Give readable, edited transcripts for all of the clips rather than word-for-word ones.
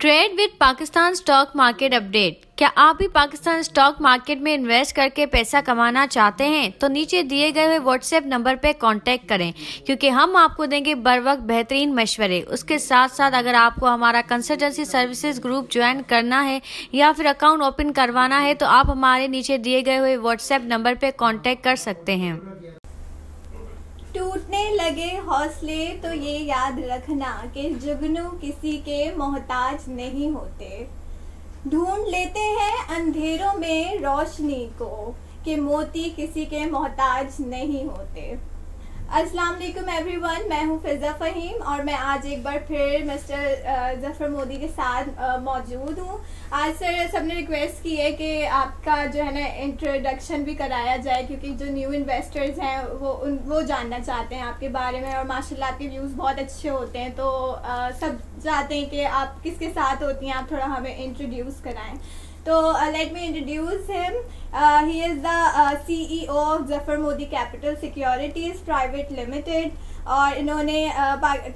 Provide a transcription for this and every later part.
Trade with Pakistan stock market update. क्या आप भी पाकिस्तान स्टॉक मार्केट में इन्वेस्ट करके पैसा कमाना चाहते हैं तो नीचे दिए गए हुए व्हाट्सएप नंबर पर कांटेक्ट करें, क्योंकि हम आपको देंगे बर वक्त बेहतरीन मशवरे। उसके साथ साथ अगर आपको हमारा कंसल्टेंसी सर्विसेज ग्रुप ज्वाइन करना है या फिर अकाउंट ओपन करवाना है तो आप हमारे नीचे दिए गए हुए व्हाट्सएप नंबर पर कांटेक्ट कर सकते हैं। टूटने लगे हौसले तो ये याद रखना कि जुगनू किसी के मोहताज नहीं होते। ढूंढ लेते हैं अंधेरों में रोशनी को कि मोती किसी के मोहताज नहीं होते। अस्सलाम वालेकुम एवरीवन, मैं हूं फिजा फ़हीम और मैं आज एक बार फिर मिस्टर ज़फ़र मोदी के साथ मौजूद हूं। आज सर सबने रिक्वेस्ट की है कि आपका जो है ना इंट्रोडक्शन भी कराया जाए, क्योंकि जो न्यू इन्वेस्टर्स हैं वो जानना चाहते हैं आपके बारे में, और माशाल्लाह आपके व्यूज़ बहुत अच्छे होते हैं, तो सब चाहते हैं कि आप किसके साथ होती हैं, आप थोड़ा हमें इंट्रोड्यूस कराएं। तो let me introduce him. He is the CEO of Zafar Modi capital securities private limited, और इन्होंने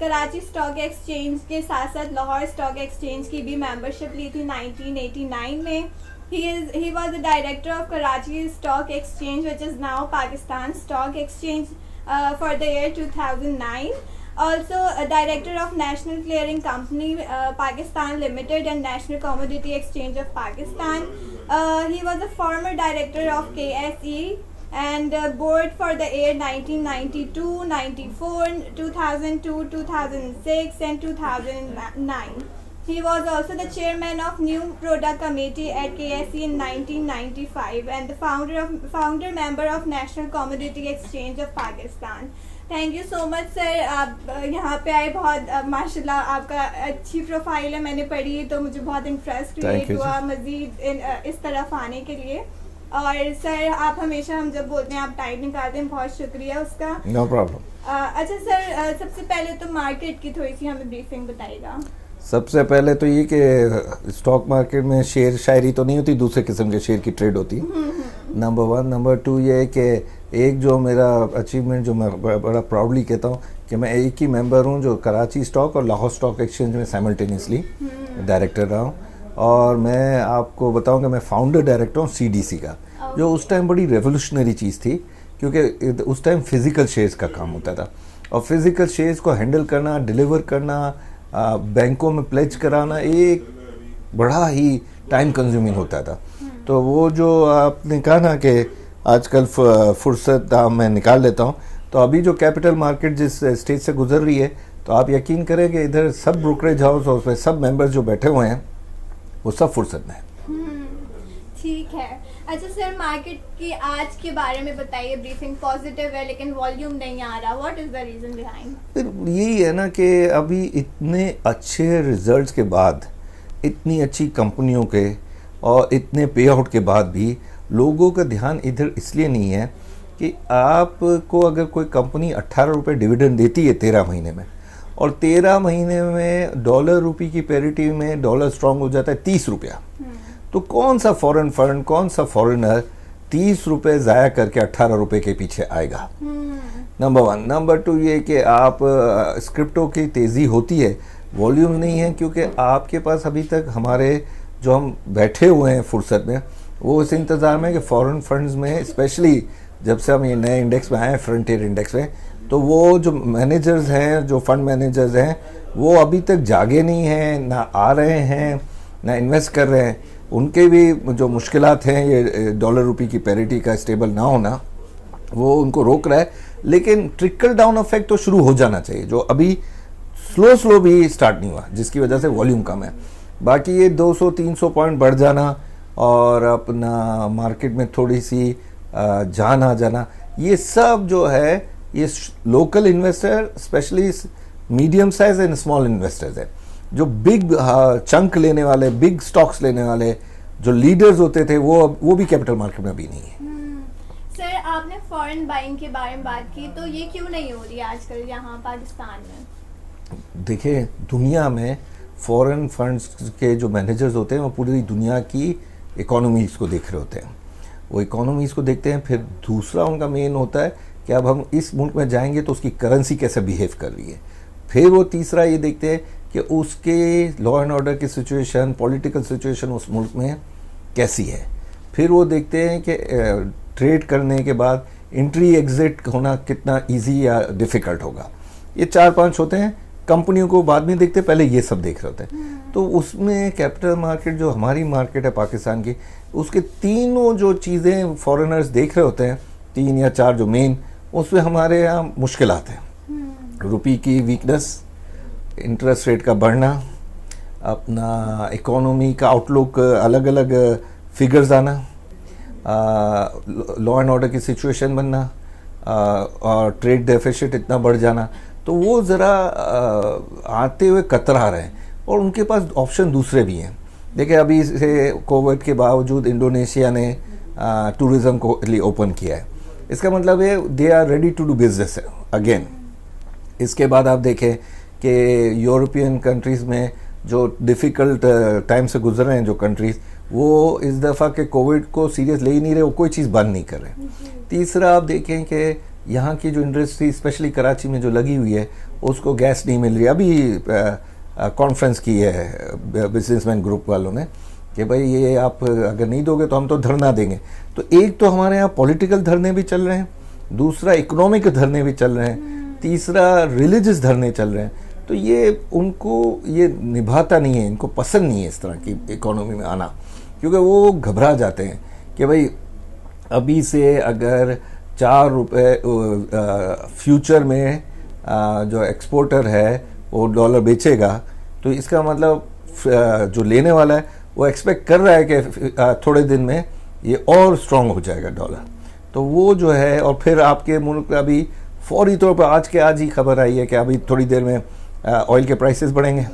कराची स्टॉक एक्सचेंज के साथ साथ लाहौर स्टॉक एक्सचेंज की भी मेंबरशिप ली थी 1989 में। He was the director of Karachi Stock Exchange, which is now Pakistan Stock Exchange, for the year 2009. Also a director of National Clearing Company Pakistan Limited and National Commodity Exchange of Pakistan. He was a former director of KSE and board for the year 1992, 94, 2002, 2006 and 2009. He was also the chairman of New Product Committee at KSE in 1995 and the founder member of National Commodity Exchange of Pakistan. Thank you so much sir, आप यहाँ पे आए। बहुत माशाल्लाह आपका अच्छी profile है, मैंने पढ़ी तो मुझे बहुत इंटरेस्ट क्रिएट हुआ मज़ीद इस तरफ आने के लिए। और सर आप हमेशा, हम जब बोलते हैं आप टाइम निकालते हैं, बहुत शुक्रिया उसका। No problem. अच्छा सर, सबसे पहले तो मार्केट की थोड़ी सी हमें ब्रीफिंग बताइएगा। सबसे पहले तो ये कि स्टॉक मार्केट में शेयर शायरी तो नहीं होती, दूसरे किस्म के शेयर की ट्रेड होती है, नंबर वन। नंबर टू ये है कि एक जो मेरा अचीवमेंट जो मैं बड़ा प्राउडली कहता हूँ कि मैं एक ही मेंबर हूँ जो कराची स्टॉक और लाहौर स्टॉक एक्सचेंज में साइमल्टेनियसली डायरेक्टर रहा हूँ। और मैं आपको बताऊँ कि मैं फाउंडर डायरेक्टर हूँ CDC का, जो उस टाइम बड़ी रेवोल्यूशनरी चीज़ थी, क्योंकि उस टाइम फिज़िकल शेयर्स का काम होता था, और फिज़िकल शेयर्स को हैंडल करना, डिलीवर करना, बैंकों में प्लेज कराना एक बड़ा ही टाइम कंज्यूमिंग होता था। तो वो जो आपने कहा ना कि आजकल फुर्सत मैं निकाल लेता हूँ, तो अभी जो कैपिटल मार्केट जिस स्टेज से गुजर रही है, तो आप यकीन करें कि इधर सब ब्रोकरेज हाउस और उसमें सब मेंबर्स जो बैठे हुए हैं वो सब फुर्सत में हैं। ठीक है। अच्छा सर, मार्केट की आज के बारे में बताइए। ब्रीफिंग पॉजिटिव है लेकिन वॉल्यूम नहीं आ रहा, what is the reason behind? यही है ना कि अभी इतने अच्छे रिजल्ट्स के बाद, इतनी अच्छी कंपनियों के और इतने पे आउट के बाद भी लोगों का ध्यान इधर इसलिए नहीं है कि आपको अगर कोई कंपनी 18 रुपये डिविडेंड देती है 13 महीने में, और 13 महीने में डॉलर रुपये की पैरिटी में डॉलर स्ट्रांग हो जाता है 30 रुपया, तो कौन सा फॉरेन फंड, कौन सा फॉरेनर 30 रुपये ज़ाया करके 18 रुपये के पीछे आएगा? Number one. नंबर टू ये कि आप स्क्रिप्टों की तेज़ी होती है, वॉल्यूम नहीं है, क्योंकि आपके पास अभी तक हमारे जो हम बैठे हुए हैं फुर्सत में, वो इस इंतज़ार में कि फॉरेन फंड्स में, स्पेशली जब से हम ये नए इंडेक्स में आए हैं, फ्रंटियर इंडेक्स में, तो वो जो मैनेजर्स हैं, जो फंड मैनेजर्स हैं, वो अभी तक जागे नहीं हैं, ना आ रहे हैं, ना इन्वेस्ट कर रहे हैं। उनके भी जो मुश्किलात हैं, ये डॉलर रुपये की पैरिटी का स्टेबल ना होना, वो उनको रोक रहा है। लेकिन ट्रिकल डाउन इफेक्ट तो शुरू हो जाना चाहिए, जो अभी स्लो भी स्टार्ट नहीं हुआ, जिसकी वजह से वॉल्यूम कम है। बाकी ये 200-300 पॉइंट बढ़ जाना और अपना मार्केट में थोड़ी सी जान आ जाना, ये सब जो है ये local investor, specially medium size and small investors है, जो बिग चंक लेने वाले, बिग स्टॉक्स लेने वाले जो लीडर्स होते थे, वो भी कैपिटल मार्केट में अभी नहीं है। सर आपने फॉरेन बाइंग के बारे में बात की, तो ये क्यों नहीं हो रही आजकल यहाँ पाकिस्तान में? देखिए, दुनिया में फॉरेन फंड्स के जो मैनेजर्स होते हैं वो पूरी दुनिया की इकोनॉमीज़ को देख रहे होते हैं, वो इकोनॉमीज़ को देखते हैं। फिर दूसरा उनका मेन होता है कि अब हम इस मुल्क में जाएंगे तो उसकी करेंसी कैसे बिहेव कर रही है। फिर वो तीसरा ये देखते हैं कि उसके लॉ एंड ऑर्डर की सिचुएशन, पॉलिटिकल सिचुएशन उस मुल्क में कैसी है। फिर वो देखते हैं कि ट्रेड करने के बाद एंट्री एग्जिट होना कितना इजी या डिफ़िकल्ट होगा। ये 4-5 होते हैं। कंपनियों को बाद में देखते, पहले ये सब देख रहे होते हैं। तो उसमें कैपिटल मार्केट जो हमारी मार्केट है पाकिस्तान की, उसके तीनों जो चीज़ें फॉरेनर्स देख रहे होते हैं, 3 या 4 जो मेन, उसमें हमारे यहाँ मुश्किल आते हैं। रुपये की वीकनेस, इंटरेस्ट रेट का बढ़ना, अपना इकोनॉमी का आउटलुक, अलग अलग फिगर्स आना, लॉ एंड ऑर्डर की सिचुएशन बनना, और ट्रेड डेफिसिट इतना बढ़ जाना, तो वो ज़रा आते हुए कतरा रहे हैं। और उनके पास ऑप्शन दूसरे भी हैं। देखिए, अभी से कोविड के बावजूद इंडोनेशिया ने टूरिज़्म को ओपन किया है। इसका मतलब है they are ready to do business again. इसके बाद आप देखें कि यूरोपियन कंट्रीज़ में जो डिफ़िकल्ट टाइम से गुजर रहे हैं जो कंट्रीज़, वो इस दफ़ा के कोविड को सीरियस ले ही नहीं रहे, वो कोई चीज़ बंद नहीं कर रहे। तीसरा आप देखें कि यहाँ की जो इंडस्ट्री स्पेशली कराची में जो लगी हुई है, उसको गैस नहीं मिल रही। अभी कॉन्फ्रेंस की है बिजनेसमैन ग्रुप वालों ने कि भाई ये आप अगर नहीं दोगे तो हम तो धरना देंगे। तो एक तो हमारे यहाँ पॉलिटिकल धरने भी चल रहे हैं, दूसरा इकोनॉमिक धरने भी चल रहे हैं, तीसरा रिलीजियस धरने चल रहे हैं। तो ये उनको ये निभाता नहीं है, इनको पसंद नहीं है इस तरह की इकोनॉमी में आना, क्योंकि वो घबरा जाते हैं कि भाई अभी से अगर 4 रुपये फ्यूचर में जो एक्सपोर्टर है वो डॉलर बेचेगा, तो इसका मतलब जो लेने वाला है वो एक्सपेक्ट कर रहा है कि थोड़े दिन में ये और स्ट्रॉन्ग हो जाएगा डॉलर। तो वो जो है, और फिर आपके मुल्क अभी फौरी तौर पर आज के आज ही खबर आई है कि अभी थोड़ी देर में ऑयल के प्राइसेस बढ़ेंगे।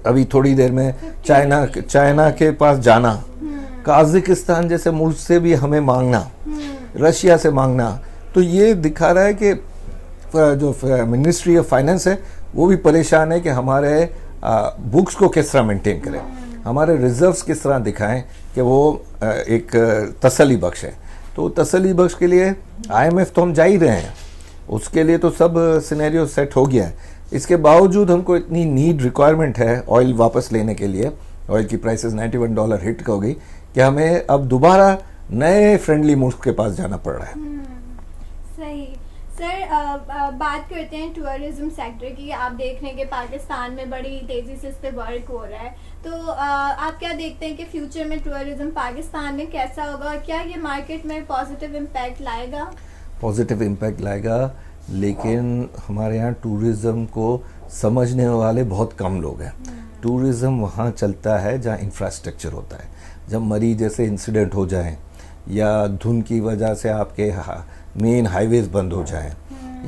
अभी थोड़ी देर में चाइना के पास जाना, काज़ाकिस्तान जैसे मुल्क से भी हमें मांगना, रशिया से मांगना, तो ये दिखा रहा है कि जो मिनिस्ट्री ऑफ फाइनेंस है वो भी परेशान है कि हमारे बुक्स को किस तरह मेंटेन करें, हमारे रिजर्व्स किस तरह दिखाएं कि वो एक तसल्ली बख्श है। तो तसल्ली बख्श के लिए IMF तो हम जा ही रहे हैं, उसके लिए तो सब सिनेरियो सेट हो गया है। इसके बावजूद हमको इतनी नीड रिक्वायरमेंट है ऑयल वापस लेने के लिए, ऑयल की प्राइसेस $91 हिट हो गई कि हमें अब दोबारा नए फ्रेंडली मुल्क के पास जाना पड़ रहा है। सही सर, बात करते हैं टूरिज्म सेक्टर की। आप देख रहे हैं कि पाकिस्तान में बड़ी तेजी से इस पे वर्क हो रहा है, तो आप क्या देखते हैं कि फ्यूचर में टूरिज्म पाकिस्तान में कैसा होगा, और क्या ये मार्केट में पॉजिटिव इम्पैक्ट लाएगा? पॉजिटिव इम्पैक्ट लाएगा, लेकिन हमारे यहाँ टूरिज़्म को समझने वाले बहुत कम लोग हैं। टूरिज़्म वहाँ चलता है जहाँ इंफ्रास्ट्रक्चर होता है। जब मरी जैसे इंसिडेंट हो जाएं, या धुंध की वजह से आपके मेन हाईवेज बंद हो जाएं,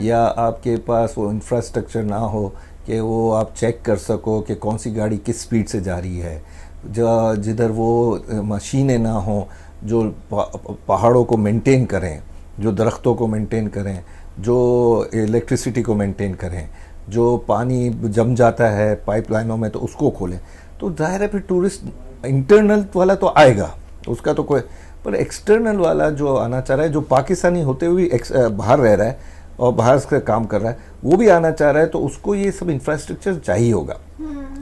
या आपके पास वो इंफ्रास्ट्रक्चर ना हो कि वो आप चेक कर सको कि कौन सी गाड़ी किस स्पीड से जा रही है, जिधर वो मशीनें ना हो जो पहाड़ों को मेंटेन करें, जो दरख्तों को मेंटेन करें, जो इलेक्ट्रिसिटी को मेंटेन करें, जो पानी जम जाता है पाइपलाइनों में तो उसको खोलें, तो जाहिर है फिर टूरिस्ट इंटरनल वाला तो आएगा, उसका तो कोई, पर एक्सटर्नल वाला जो आना चाह रहा है, जो पाकिस्तानी होते हुए बाहर रह रहा है और बाहर से काम कर रहा है, वो भी आना चाह रहा है, तो उसको ये सब इंफ्रास्ट्रक्चर चाहिए होगा।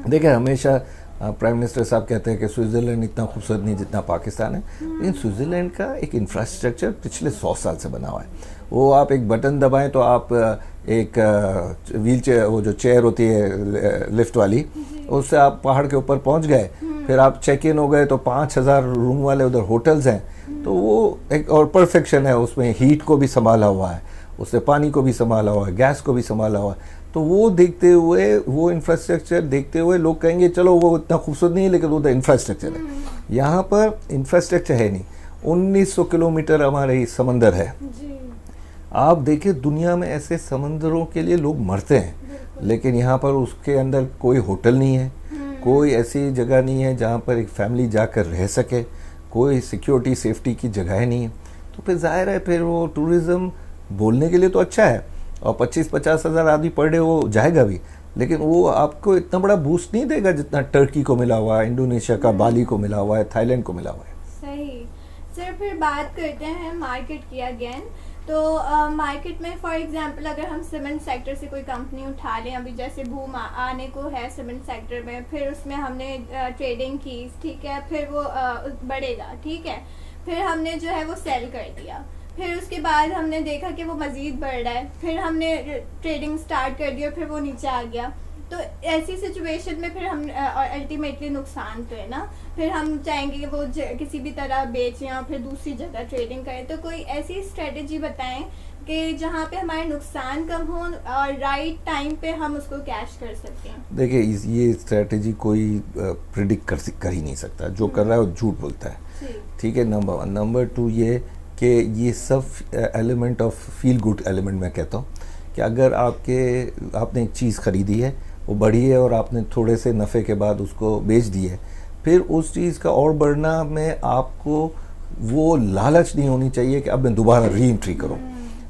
देखिए, हमेशा प्राइम मिनिस्टर साहब कहते हैं कि स्विट्ज़रलैंड इतना खूबसूरत नहीं जितना पाकिस्तान है, लेकिन स्विट्ज़रलैंड का एक इंफ्रास्ट्रक्चर पिछले 100 साल से बना हुआ है। वो आप एक बटन दबाएं तो आप एक व्हील चेयर, वो जो चेयर होती है लिफ्ट वाली, उससे आप पहाड़ के ऊपर पहुंच गए, फिर आप चेक इन हो गए तो 5000 रूम वाले उधर होटल्स हैं, तो वो एक और परफेक्शन है। उसमें हीट को भी संभाला हुआ है, उससे पानी को भी संभाला हुआ है, गैस को भी संभाला हुआ है। तो वो देखते हुए, वो इंफ्रास्ट्रक्चर देखते हुए लोग कहेंगे चलो वो इतना खूबसूरत नहीं है, लेकिन वो तो इंफ्रास्ट्रक्चर है। यहाँ पर इंफ्रास्ट्रक्चर है नहीं। 1900 किलोमीटर हमारे समंदर है। आप देखिए, दुनिया में ऐसे समंदरों के लिए लोग मरते हैं, लेकिन यहाँ पर उसके अंदर कोई होटल नहीं है, कोई ऐसी जगह नहीं है जहाँ पर एक फैमिली जाकर रह सके, कोई सिक्योरिटी सेफ्टी की जगह नहीं है। तो फिर जाहिर है फिर वो टूरिज़्म बोलने के लिए तो अच्छा है, और 25-50 हज़ार आदमी पर डे वो जाएगा भी, लेकिन वो आपको इतना बड़ा बूस्ट नहीं देगा जितना टर्की को मिला हुआ है, इंडोनेशिया का बाली को मिला हुआ है, थाईलैंड को मिला हुआ है। सही सर, फिर बात करते हैं मार्केट की अगेन। तो मार्केट में फॉर एग्जांपल अगर हम सीमेंट सेक्टर से कोई कंपनी उठा लें, अभी जैसे बूम आने को है सीमेंट सेक्टर में, फिर उसमें हमने ट्रेडिंग की, ठीक है, फिर वो बढ़ेगा, ठीक है, फिर हमने जो है वो सेल कर दिया, फिर उसके बाद हमने देखा कि वो मज़ीद बढ़ रहा है, फिर हमने ट्रेडिंग स्टार्ट कर दिया, फिर वो नीचे आ गया। तो ऐसी सिचुएशन में फिर हम अल्टीमेटली नुकसान तो है ना, फिर हम चाहेंगे कि वो किसी भी तरह बेचें या फिर दूसरी जगह ट्रेडिंग करें। तो कोई ऐसी स्ट्रेटजी बताएं कि जहाँ पे हमारे नुकसान कम हो और राइट टाइम पे हम उसको कैश कर सकते हैं। देखिए ये स्ट्रेटजी कोई प्रिडिक्ट कर ही नहीं सकता, जो कर रहा है वो झूठ बोलता है, ठीक है, नंबर 1। नंबर 2 ये कि ये सब element of feel good element मैं कहता हूँ कि अगर आपने एक चीज़ ख़रीदी है, वो बढ़ी है और आपने थोड़े से नफ़े के बाद उसको बेच दी है, फिर उस चीज़ का और बढ़ना में आपको वो लालच नहीं होनी चाहिए कि अब मैं दोबारा री एंट्री करूँ।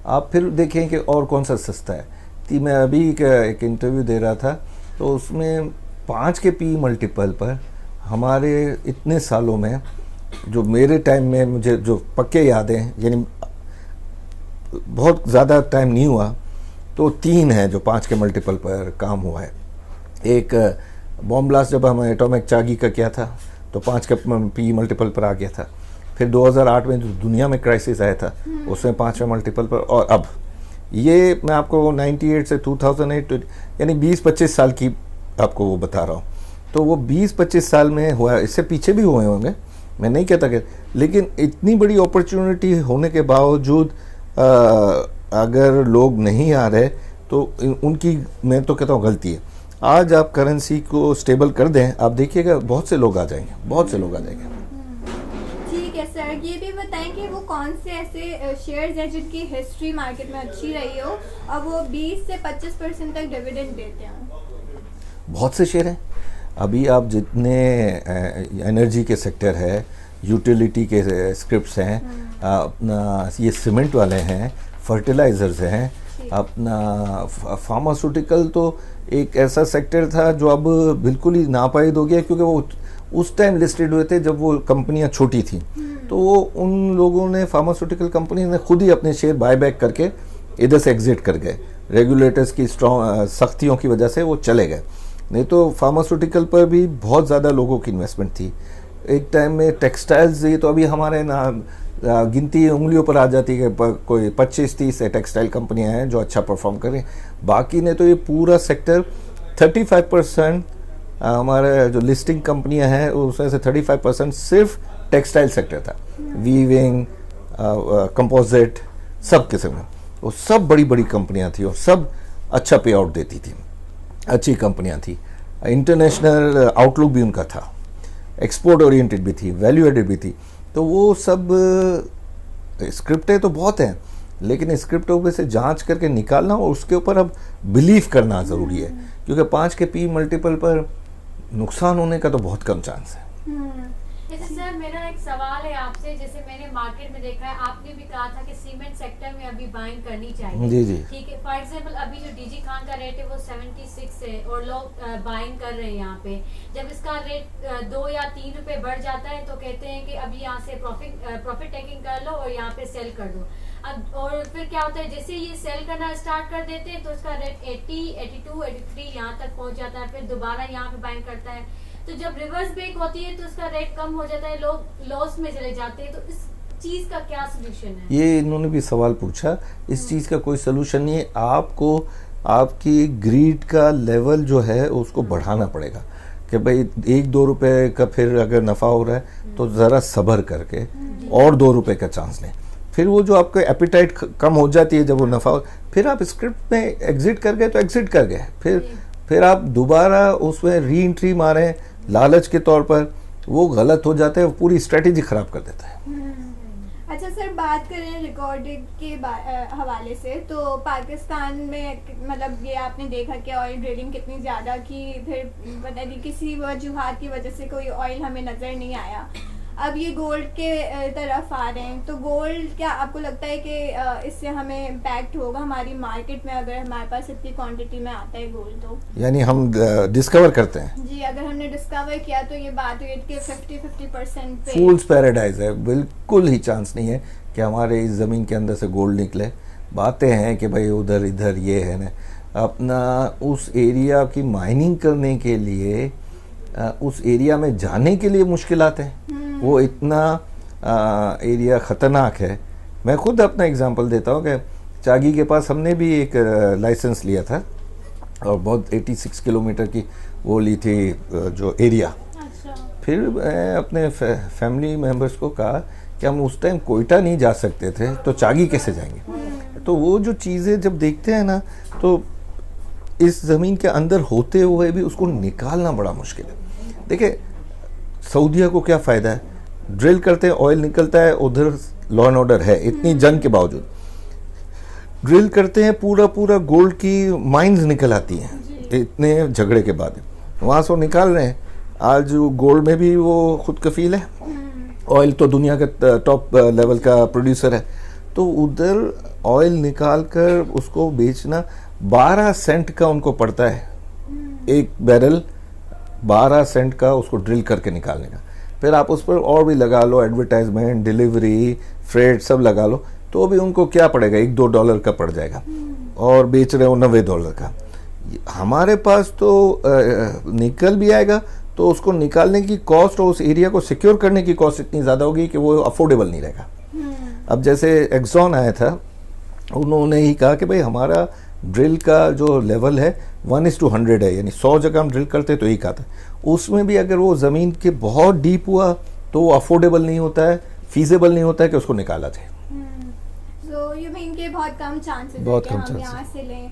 आप फिर देखें कि और कौन सा सस्ता है। कि मैं अभी एक इंटरव्यू दे रहा था, तो उसमें 5 के पी मल्टीपल पर हमारे इतने सालों में, जो मेरे टाइम में मुझे जो पक्के याद हैं, यानी बहुत ज़्यादा टाइम नहीं हुआ, तो 3 हैं जो 5 के मल्टीपल पर काम हुआ है। एक बॉम्ब ब्लास्ट जब हम एटॉमिक चागी का किया था तो 5 के पी मल्टीपल पर आ गया था। फिर 2008 में जो दुनिया में क्राइसिस आया था उसमें 5 मल्टीपल पर, और अब ये मैं आपको 98 से 2008 यानी 20-25 साल की आपको वो बता रहा हूँ। तो वो 20-25 साल में हुआ, इससे पीछे भी हुए होंगे, मैं नहीं कहता कि, लेकिन इतनी बड़ी अपॉर्चुनिटी होने के बावजूद अगर लोग नहीं आ रहे तो उनकी, मैं तो कहता हूँ, गलती है। आज आप करेंसी को स्टेबल कर दें, आप देखिएगा बहुत से लोग आ जाएंगे, बहुत से लोग आ जाएंगे। ठीक है सर, ये भी बताएं कि वो कौन से ऐसे शेयर्स हैं जिनकी हिस्ट्री मार्केट में अच्छी रही हो और वो 20 से 25% तक डिविडेंड देते हैं। बहुत से शेयर हैं। अभी आप जितने एनर्जी के सेक्टर है, यूटिलिटी के स्क्रिप्ट्स हैं, अपना ये सीमेंट वाले हैं, फर्टिलाइजर्स हैं, अपना फार्मास्यूटिकल तो एक ऐसा सेक्टर था जो अब बिल्कुल ही नापायद हो गया, क्योंकि वो उस टाइम लिस्टेड हुए थे जब वो कंपनियां छोटी थी। तो वो उन लोगों ने, फार्मास्यूटिकल कंपनी ने खुद ही अपने शेयर बाय बैक करके इधर से एग्जिट कर गए। रेगुलेटर्स की स्ट्रॉन्ग सख्तियों की वजह से वो चले गए, नहीं तो फार्मास्यूटिकल पर भी बहुत ज़्यादा लोगों की इन्वेस्टमेंट थी। एक टाइम में टेक्सटाइल्स, ये तो अभी हमारे ना गिनती उंगलियों पर आ जाती है कि कोई 25-30 टेक्सटाइल कंपनियां हैं जो अच्छा परफॉर्म करें। बाकी ने तो ये पूरा सेक्टर 35% हमारे जो लिस्टिंग कंपनियां हैं उसमें से 35% सिर्फ टेक्सटाइल सेक्टर था। वीविंग, कंपोजिट, सब किस्म में वो सब बड़ी बड़ी कंपनियां थी और सब अच्छा पे आउट देती थी, अच्छी कंपनियां थी। इंटरनेशनल आउटलुक भी उनका था, एक्सपोर्ट ओरिएंटेड भी थी, वैल्यू एडेड भी थी। तो वो सब स्क्रिप्टें तो बहुत हैं, लेकिन स्क्रिप्टों पे से जांच करके निकालना और उसके ऊपर अब बिलीव करना ज़रूरी है, क्योंकि 5 के पी मल्टीपल पर नुकसान होने का तो बहुत कम चांस है। जैसे सर मेरा एक सवाल है आपसे, जैसे मैंने मार्केट में देखा है, आपने भी कहा था कि सीमेंट सेक्टर में अभी बाइंग करनी चाहिए। जी जी, ठीक है। फॉर एग्जांपल अभी जो डीजी खान का रेट है वो 76 है और लोग बाइंग कर रहे हैं यहाँ पे। जब इसका रेट 2 या 3 रुपए बढ़ जाता है तो कहते हैं कि अभी यहाँ से प्रॉफिट टेकिंग कर लो और यहाँ पे सेल कर दो। अब और फिर क्या होता है, जैसे ये सेल करना स्टार्ट कर देते हैं तो इसका रेट 80, 82, 83 यहाँ तक पहुँच जाता है, फिर दोबारा यहाँ पे बाइंग करता है। तो जब रिवर्स ब्रेक होती है तो इसका रेट कम हो जाता है, लोग लॉस में चले जाते हैं। तो इस चीज का क्या सोल्यूशन है? ये इन्होंने भी सवाल पूछा। इस चीज का कोई सोल्यूशन नहीं है। आपको आपकी ग्रीड का लेवल जो है उसको बढ़ाना पड़ेगा कि भाई 1-2 रुपए का फिर अगर नफा हो रहा है तो जरा सब्र करके और 2 रुपए का चांस लें। फिर वो जो आपका एपिटाइट कम हो जाती है जब वो नफा हो, फिर आप स्क्रिप्ट में एग्जिट कर गए तो एग्जिट कर गए, फिर आप दोबारा उसमें री एंट्री मारें लालच के तौर पर, वो गलत हो जाता है, वो पूरी स्ट्रेटेजी खराब कर देता है। अच्छा सर, बात करें रिकॉर्डिंग के हवाले से, तो पाकिस्तान में मतलब ये आपने देखा कि ऑयल ड्रिलिंग कितनी ज़्यादा की, फिर पता नहीं किसी वजूहात की वजह से कोई ऑयल हमें नज़र नहीं आया। अब ये गोल्ड के तरफ आ रहे हैं, तो गोल्ड क्या आपको लगता है कि इससे हमें इम्पैक्ट होगा हमारी मार्केट में, अगर हमारे पास इतनी क्वांटिटी में आता है गोल्ड? तो यानी हम डिस्कवर करते हैं जी, अगर हमने डिस्कवर किया तो ये बात हुई कि 50% पे फूल्स पैराडाइज है, बिल्कुल ही चांस नहीं है कि हमारे इस ज़मीन के अंदर से गोल्ड निकले। बातें हैं कि भाई उधर इधर ये है ना, अपना उस एरिया की माइनिंग करने के लिए उस एरिया में जाने के लिए मुश्किलात हैं। वो इतना एरिया ख़तरनाक है। मैं खुद अपना एग्जांपल देता हूँ कि चागी के पास हमने भी एक लाइसेंस लिया था और बहुत 86 किलोमीटर की वो ली थी जो एरिया। अच्छा। फिर मैं अपने फैमिली मेम्बर्स को कहा कि हम उस टाइम कोयटा नहीं जा सकते थे, तो चागी कैसे जाएंगे। तो वो जो चीज़ें जब देखते हैं ना, तो इस ज़मीन के अंदर होते हुए भी उसको निकालना बड़ा मुश्किल है। देखिए सऊदीया को क्या फ़ायदा है, ड्रिल करते हैं ऑयल निकलता है, उधर लॉ एंड ऑर्डर है इतनी जंग के बावजूद। ड्रिल करते हैं, पूरा पूरा गोल्ड की माइंस निकल आती हैं इतने झगड़े के बाद, वहाँ से वो निकाल रहे हैं। आज गोल्ड में भी वो खुद कफील है, ऑयल तो दुनिया का टॉप लेवल का प्रोड्यूसर है। तो उधर ऑयल निकाल कर उसको बेचना 12 सेंट का उनको पड़ता है, एक बैरल 12 सेंट का उसको ड्रिल करके निकालने का। फिर आप उस पर और भी लगा लो, एडवर्टाइजमेंट, डिलीवरी, फ्रेट सब लगा लो, तो भी उनको क्या पड़ेगा, $1-2 का पड़ जाएगा, और बेच रहे हो $90 का। हमारे पास तो निकल भी आएगा तो उसको निकालने की कॉस्ट और उस एरिया को सिक्योर करने की कॉस्ट इतनी ज़्यादा होगी कि वो अफोर्डेबल नहीं रहेगा। अब जैसे एक्सॉन आया था, उन्होंने ही कहा कि भाई हमारा ड्रिल का जो लेवल है 1:100 है, यानी 100 जगह हम ड्रिल करते तो एक आता। उसमें भी अगर वो ज़मीन के बहुत डीप हुआ तो वो अफोर्डेबल नहीं होता है, फीजेबल नहीं होता है कि उसको निकाला जाए। सो यू मीन के बहुत कम चांसेस बहुत है कि कम हम chances। यहाँ से लें।